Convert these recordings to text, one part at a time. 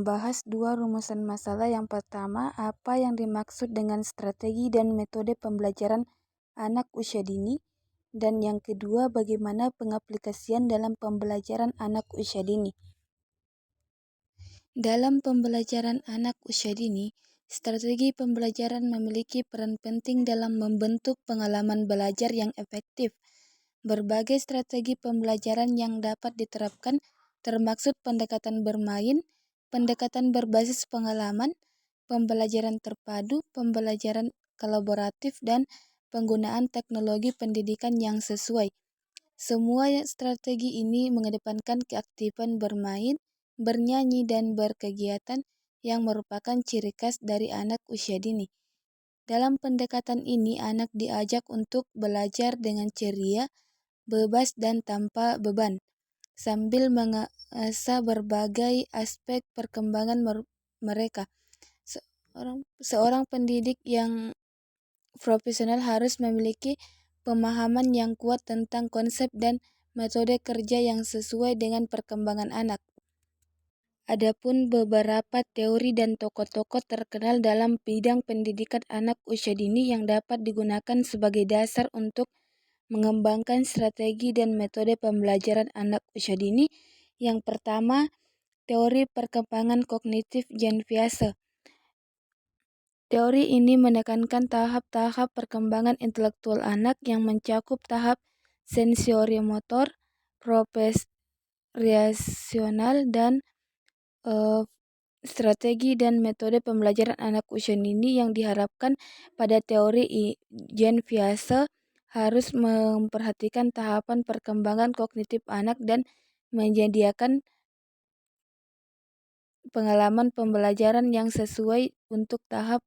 membahas dua rumusan masalah. Yang pertama, apa yang dimaksud dengan strategi dan metode pembelajaran anak usia dini. Dan yang kedua, bagaimana pengaplikasian dalam pembelajaran anak usia dini. Dalam pembelajaran anak usia dini, strategi pembelajaran memiliki peran penting dalam membentuk pengalaman belajar yang efektif. Berbagai strategi pembelajaran yang dapat diterapkan termaksud pendekatan bermain, pendekatan berbasis pengalaman, pembelajaran terpadu, pembelajaran kolaboratif, dan penggunaan teknologi pendidikan yang sesuai. Semua strategi ini mengedepankan keaktifan bermain, bernyanyi, dan berkegiatan yang merupakan ciri khas dari anak usia dini. Dalam pendekatan ini, anak diajak untuk belajar dengan ceria, bebas, dan tanpa beban, sambil mengasah berbagai aspek perkembangan mereka. Seorang pendidik yang profesional harus memiliki pemahaman yang kuat tentang konsep dan metode kerja yang sesuai dengan perkembangan anak. Adapun beberapa teori dan tokoh-tokoh terkenal dalam bidang pendidikan anak usia dini yang dapat digunakan sebagai dasar untuk mengembangkan strategi dan metode pembelajaran anak usia dini. Yang pertama, teori perkembangan kognitif Jean Piaget. Teori ini menekankan tahap-tahap perkembangan intelektual anak yang mencakup tahap sensorimotor, propriocepsional, dan strategi dan metode pembelajaran anak usia dini. Yang diharapkan pada teori Jean Piaget harus memperhatikan tahapan perkembangan kognitif anak dan menyediakan pengalaman pembelajaran yang sesuai untuk tahap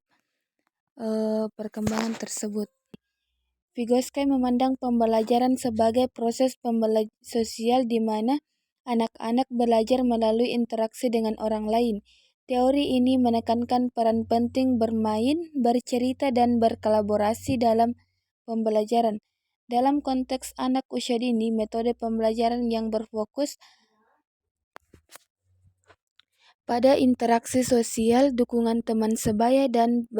perkembangan tersebut. Vygotsky memandang pembelajaran sebagai proses pembelajaran sosial di mana anak-anak belajar melalui interaksi dengan orang lain. Teori ini menekankan peran penting bermain, bercerita, dan berkolaborasi dalam pembelajaran. Dalam konteks anak usia dini, metode pembelajaran yang berfokus pada interaksi sosial, dukungan teman sebaya, dan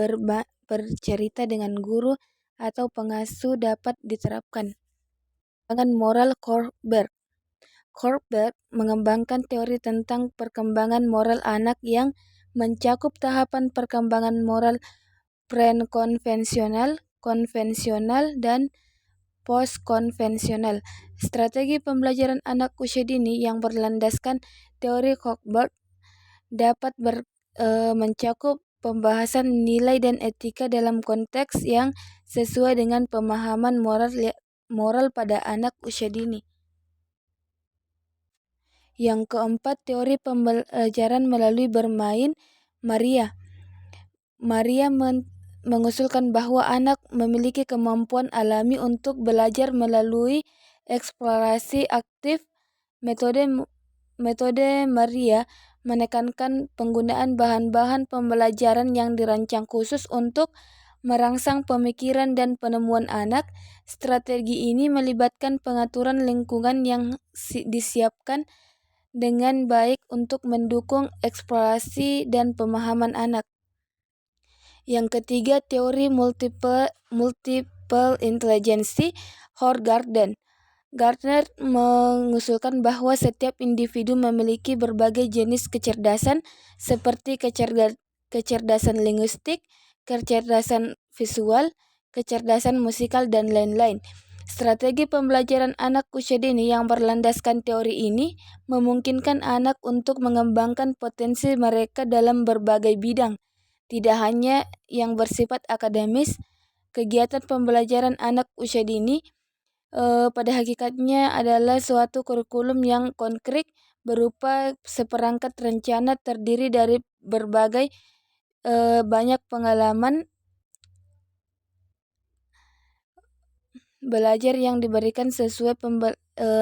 bercerita dengan guru atau pengasuh dapat diterapkan. Dengan moral Kohlberg mengembangkan teori tentang perkembangan moral anak yang mencakup tahapan perkembangan moral pre-konvensional, konvensional, dan post-konvensional. Strategi pembelajaran anak usia dini yang berlandaskan teori Kohlberg dapat mencakup pembahasan nilai dan etika dalam konteks yang sesuai dengan pemahaman moral pada anak usia dini. Yang keempat, teori pembelajaran melalui bermain. Maria mengusulkan bahwa anak memiliki kemampuan alami untuk belajar melalui eksplorasi aktif. Metode Maria menekankan penggunaan bahan-bahan pembelajaran yang dirancang khusus untuk merangsang pemikiran dan penemuan anak. Strategi ini melibatkan pengaturan lingkungan yang disiapkan dengan baik untuk mendukung eksplorasi dan pemahaman anak. Yang ketiga, teori multiple intelligence. Gardner mengusulkan bahwa setiap individu memiliki berbagai jenis kecerdasan seperti kecerdasan linguistik, kecerdasan visual, kecerdasan musikal, dan lain-lain. Strategi pembelajaran anak usia dini yang berlandaskan teori ini memungkinkan anak untuk mengembangkan potensi mereka dalam berbagai bidang, tidak hanya yang bersifat akademis. Kegiatan pembelajaran anak usia dini pada hakikatnya adalah suatu kurikulum yang konkret berupa seperangkat rencana terdiri dari berbagai banyak pengalaman belajar yang diberikan sesuai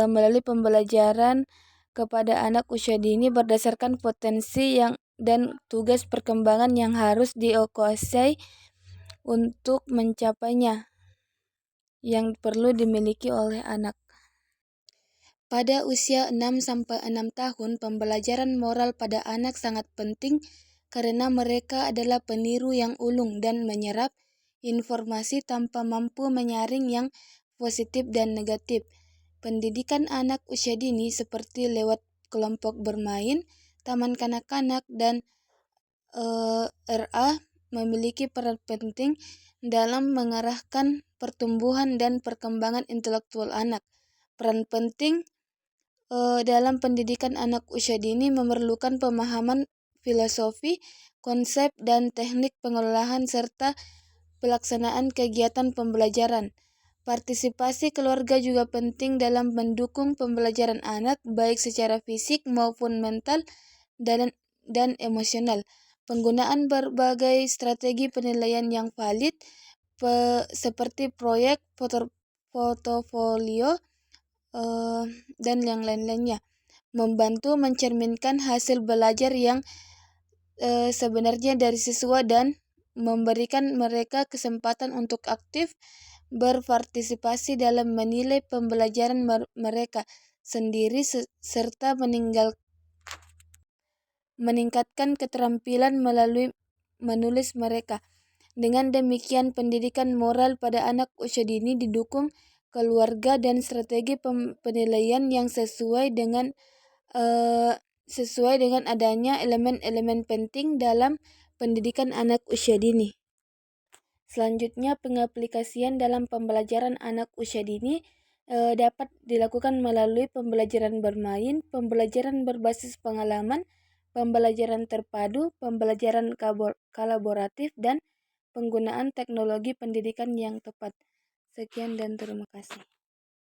melalui pembelajaran kepada anak usia dini berdasarkan potensi dan tugas perkembangan yang harus dikuasai untuk mencapainya yang perlu dimiliki oleh anak. Pada usia 6-6 tahun, pembelajaran moral pada anak sangat penting karena mereka adalah peniru yang ulung dan menyerap informasi tanpa mampu menyaring yang positif dan negatif. Pendidikan anak usia dini seperti lewat kelompok bermain, taman kanak-kanak, dan RA memiliki peran penting dalam mengarahkan pertumbuhan dan perkembangan intelektual anak. Peran penting dalam pendidikan anak usia dini memerlukan pemahaman filosofi, konsep, dan teknik pengelolaan serta pelaksanaan kegiatan pembelajaran. Partisipasi keluarga juga penting dalam mendukung pembelajaran anak baik secara fisik maupun mental dan emosional. Penggunaan berbagai strategi penilaian yang valid seperti proyek, portofolio, dan yang lain-lainnya membantu mencerminkan hasil belajar yang sebenarnya dari siswa dan memberikan mereka kesempatan untuk aktif berpartisipasi dalam menilai pembelajaran mereka sendiri serta meningkatkan keterampilan melalui menulis mereka. Dengan demikian, pendidikan moral pada anak usia dini didukung keluarga dan strategi penilaian yang sesuai dengan adanya elemen-elemen penting dalam pendidikan anak usia dini. Selanjutnya, pengaplikasian dalam pembelajaran anak usia dini dapat dilakukan melalui pembelajaran bermain, pembelajaran berbasis pengalaman, pembelajaran terpadu, pembelajaran kolaboratif, dan penggunaan teknologi pendidikan yang tepat. Sekian dan terima kasih.